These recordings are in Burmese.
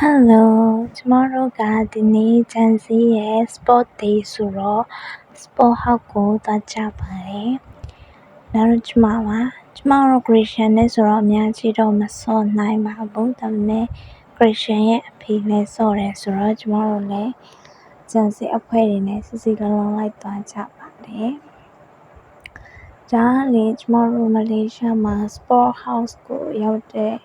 Hello ကျမတို့ကဒီနေ့ Gen Z ရဲ့ Sport Day ဆိုတော့ Sport House ကိုသွားကြပါတယ်။ဒါတော့ကျမပါ။ကျမတို့ Christian နဲ့ဆိုတော့အများကြီးတော့မဆော့နိုင်ပါဘူး။ဒါပေမဲ့ Christian ရဲ့အဖေလည်းဆော့တယ်ဆိုတော့ကျမတို့လည်း Gen Z အဖွဲ့တွေနဲ့စီစီလုံးလုံးလိုက်သွားကြပါတယ်။ဒါကလေကျမတို့မလေးရှားမှာ Sport House ကိုရောက်တဲ့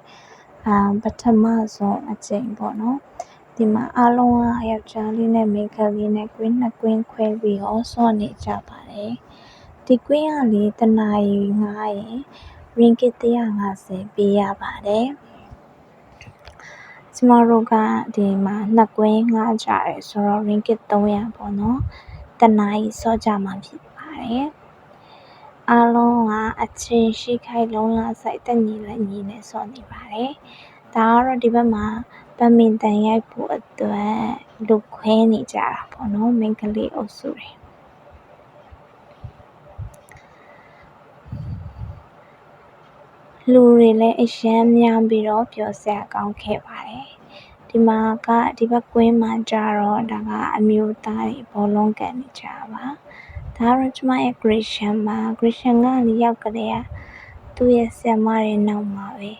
ပထမဆုံးအကြိမ်ပေါ့နော်။ဒီမှာအားလုံးကယောက်ျားလေးနဲ့မိန်းကလေးနဲ့ကွင်း2ကွင်းခွဲပြီးတော့ဆော့နေကြပါတယ်။ဒီကွင်းကလေတစ်နာရီငှားရင် ringgit 150ပေးရပါတယ်။ကျမတို့ကဒီမှာ2ကွင်းငှားကြတယ်ဆိုတော့ ringgit 300ပေါ့နော်။တစ်နာရီဆော့ကြမှာဖြစ်ပါတယ်။အားလုံးကအချိန်ရှိခိုက်လုံးလာစိုက်တက်ညီလက်ညီနဲ့ဆော့နေပါတယ်။ဒါကတော့ဒီဘက်မှာဘက်မင်တန်ရိုက်ဖို့အတွက်လူခွဲနေကြတာပေါ့နော်မိန်းကလေးအုပ်စုတွေလူတွေလည်းအရမ်းများပြီးတော့ပျော်စရာကောင်းခဲ့ပါတယ်ဒီမှာကဒီဘက်ကွင်းမှာကြတော့ဒါကအမျိုးသားတွေဘောလုံးကန်နေကြပါဒါကတော့ကျမရဲ့ Christian ပါ Christian ကလည်းရောက်ကလေးကသူ့ရဲ့ဆရာမတွေနောက်မှာပဲ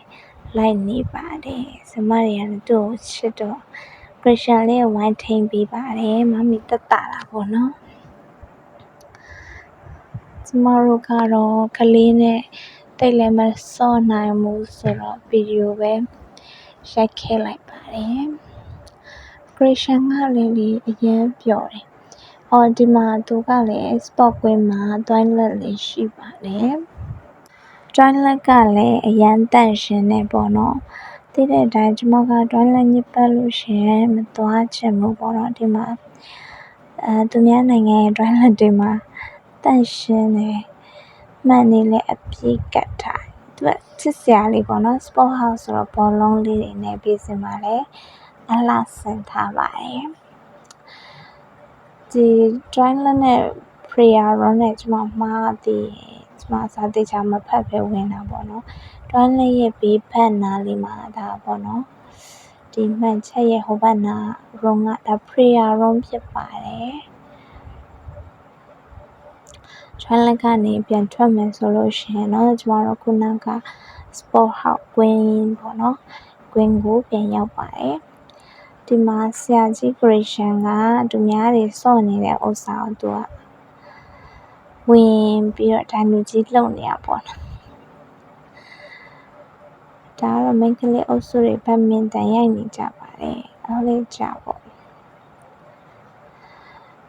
လိုက်နေပါတယ်ဆရာမတွေကလည်းသူ့ကိုချစ်တော့ Christian လေးကိုဝိုင်းထိန်းပေးပါတယ်မမီတက်တာပေါ့နော်ကျမတို့ကတော့ကလေးနဲ့တိတ်လည်းမစော့နိုင်ဘူးဆိုတော့ဗီဒီယိုပဲရိုက်ခဲ့လိုက်ပါတယ် Christian ကလည်းအရင်ပြောတယ်ဒီမှာသူကလည်း sport ကွင်းမှာ toilet လေးရှိပါတယ် toilet ကလည်းအရန်တန့်ရှင်းနေပေါ့နော်သိတဲ့အတိုင်းကျမက toilet ညစ်ပတ်လို့ရှိရင်မသွားချင်ဘူးပေါ့နော်ဒီမှာသူများနိုင်ငံရဲ့ toilet တွေမှာတန့်ရှင်းတယ်မှန်နေလည်းအပြည့်ကတ်ထားသူကချစ်စရာလေးပေါ့နော် sport house ဆိုတော့ဘောလုံးလေးတွေနဲ့ပြီးစင်ပါလေအလှဆင်ထားပါတယ်ဒီ toilet နဲ့ prayer room နဲ့ကျမမှားသည်ကျမစာသေချာမဖတ်ပဲဝင်တာပေါ့နော် toilet ရဲ့ဘေးဖက်နားလေးမှာဒါပေါ့နော်ဒီမှန်ချက်ရဲ့ဟိုဘက်နာ room ကဒါ prayer room ဖြစ်ပါတယ် toilet ကနေပြန်ထွက်မယ်ဆိုလို့ရှိရင်တော့ကျမတို့ခုနက sport house ကွင်းပေါ့နော်ကွင်းကိုပြန်ရောက်ပါတယ်ဒီမှာဆရာကြီး Christian ကသူများတွေစော့နေတဲ့ဥစ္စာကိုသူကဝင်ပြီးတော့ဒိုင်လူကြီးလှုပ်နေရပေါ့နော်ဒါကတော့မိန်းကလေးအုပ်စုတွေဘက်မင်တန်ရိုက်နေကြပါတယ်အားလေးကြပေါ့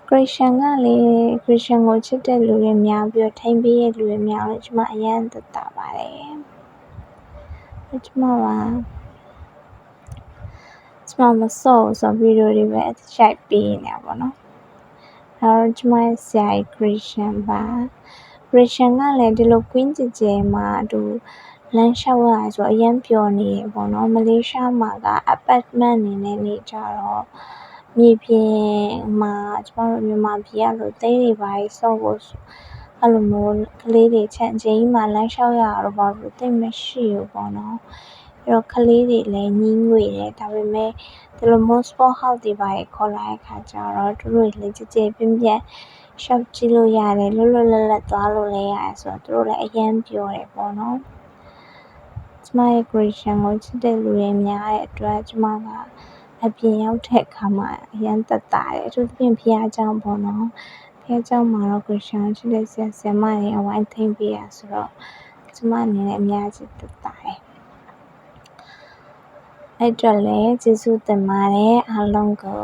Christian ကလေ Christian ကိုချစ်တဲ့လူတွေများပြီးတော့ထိန်းပေးတဲ့လူတွေများလို့ကျမအရန်သက်သာပါတယ်ကျမမစော့ဘူးဆိုဗီဒီယိုတွေပဲရိုက်ပေးနေတာပေါ့နော်ဒါတော့ကျမရဲ့ဆရာကြီး Christian ပါ Christian ကလည်းဒီလို Queen 姐姐မှာသူလမ်းလျှောက်ရဆိုအရန်ပျော်နေတယ်ပေါ့နော်မလေးရှားမှာက apartment အနေနဲ့နေကြတော့မြေပြင်မှာကျမတို့မြန်မာပြည်ကလိုသိန်းတွေပါစော့ဖို့အဲ့လိုမျိုးကလေးတွေချန်ချင်းကြီးမှာလမ်းလျှောက်ရတော့ဘာလို့သိမရှိဘူးပေါ့နော်အဲ့တော့ကလေးတွေလည်းညင်းငွေတယ်ဒါပေမဲ့ဒီလိုမျိုး sport house တွေပါခေါ်လာတဲ့ခါကျတော့သူတို့လည်းကြည်ကြည်ပြင်းပြင်းရှောက်ကြည့်လို့ရတယ်လွတ်လွတ်လပ်လပ်သွားလို့လည်းရတယ်ဆိုတော့သူတို့လည်းအရန်ပြောတယ်ပေါ့နော်ကျမရဲ့ Christian ကိုချစ်တဲ့လူတွေများတဲ့အတွက်ကျမကအပြင်ရောက်တဲ့အခါမှာအရန်သက်သာတယ်အထူးသဖြင့်ဖျားเจ้าပေါ့နော်ဖျားเจ้าမှာတော့ Christian ချစ်တဲ့ဆရာမတွေအဝိုင်းထိန်းပေးရဆိုတော့ကျမအနေနဲ့အများကြီးသက်သာတယ်အဲ့တော့လည်းကျေးဇူးတင်ပါတယ်အားလုံးကို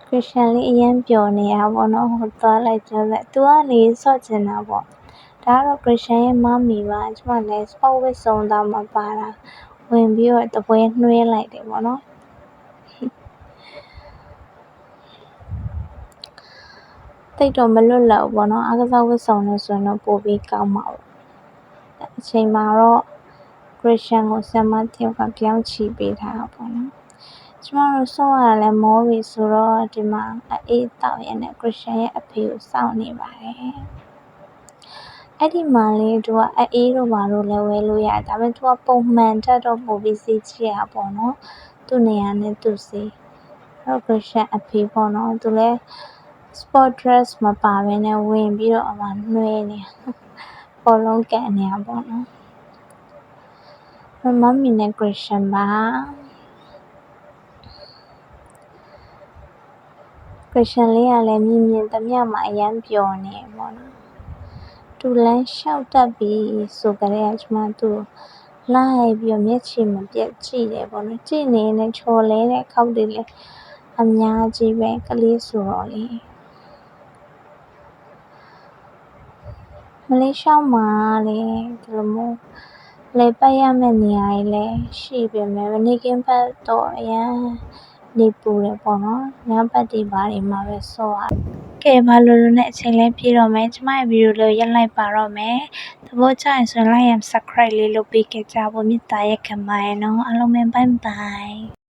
Christian လေးအရန်ပျော်နေတာပေါ့နော်ဟိုသွားလိုက်ကြလိုက်သူကလေဆော့ချင်တာပေါ့ဒါကတော့ Christian ရဲ့မမီပါကျမလည်း sport ဝတ်စုံသားမှာပါတာဝင်ပြီးတော့တပွဲနှွှဲလိုက်တယ်ပေါ့နော်တိတ်တော့မလွတ်လပ်ဘူးပေါ့နော်အားကစားဝတ်စုံနဲ့ဆိုရင်တော့ပိုပြီးကောင်းမှာပေါ့အချိန်မှာတော့ Christian ကိုဆရာမတယောက်ကပြောင်းချီပေးထားတာပေါ့နော်ကျမတို့ဆော့ရတာလည်းမောပြီဆိုတော့ဒီမှာအေးတောက်ရတဲ့ Christian ရဲ့အဖေကိုစောင့်နေပါတယ် အဲ့ဒီမှာလေသူကအအေးတို့ဘာတို့လည်းဝယ်လို့ရတယ်ဒါပေမဲ့သူကပုံမှန်ထက်တော့ပိုပြီးဈေးကြီးရပေါ့နော်သူ့နေရာနဲ့သူ့ဈေးအဲ့တော့ Christian အဖေပေါ့နော်သူလည်း sport dress မပါဘဲနဲ့ဝင်ပြီးတော့အမှနှွှဲနေဘောလုံးကန်နေတာပေါ့နော်မမီနဲ့ Christian ပါ Christian လေးကလည်းမြင်သမျှမှာအရမ်းပျော်နေတယ်ပေါ့နော်သူလမ်းလျှောက်တက်ပြီဆိုကြတဲ့ကျမသူ့လိုက်ပြီးတော့မျက်ခြေမပြတ်ကြည့်တယ်ပေါ့နော်ကြည့်နေနဲ့ချော်လဲတဲ့ခောက်တွေလည်းအများကြီးပဲကလေးဆိုတော့လေမလေးရှားမှာလေဒီလိုမျိုးလေပတ်ရမယ့်နေရာတွေလည်းရှိပေမဲ့နေကင်းဘက်တော့အရန်နေပူတယ်ပေါ့နော်ညဘက်တွေဘာတွေမှာပဲစောရကဲဘာလို့လို့နဲ့အချိန်လဲပြေတော့မယ်ကျမရဲ့ဗီဒီယိုလေးရက်လိုက်ပါတော့မယ်သဘောကျရင်ဆိုရင် like and subscribe လေးလုပ်ပေးခဲ့ကြဖို့မေတ္တာရက်ခံပါတယ်နော်အားလုံးပဲ bye bye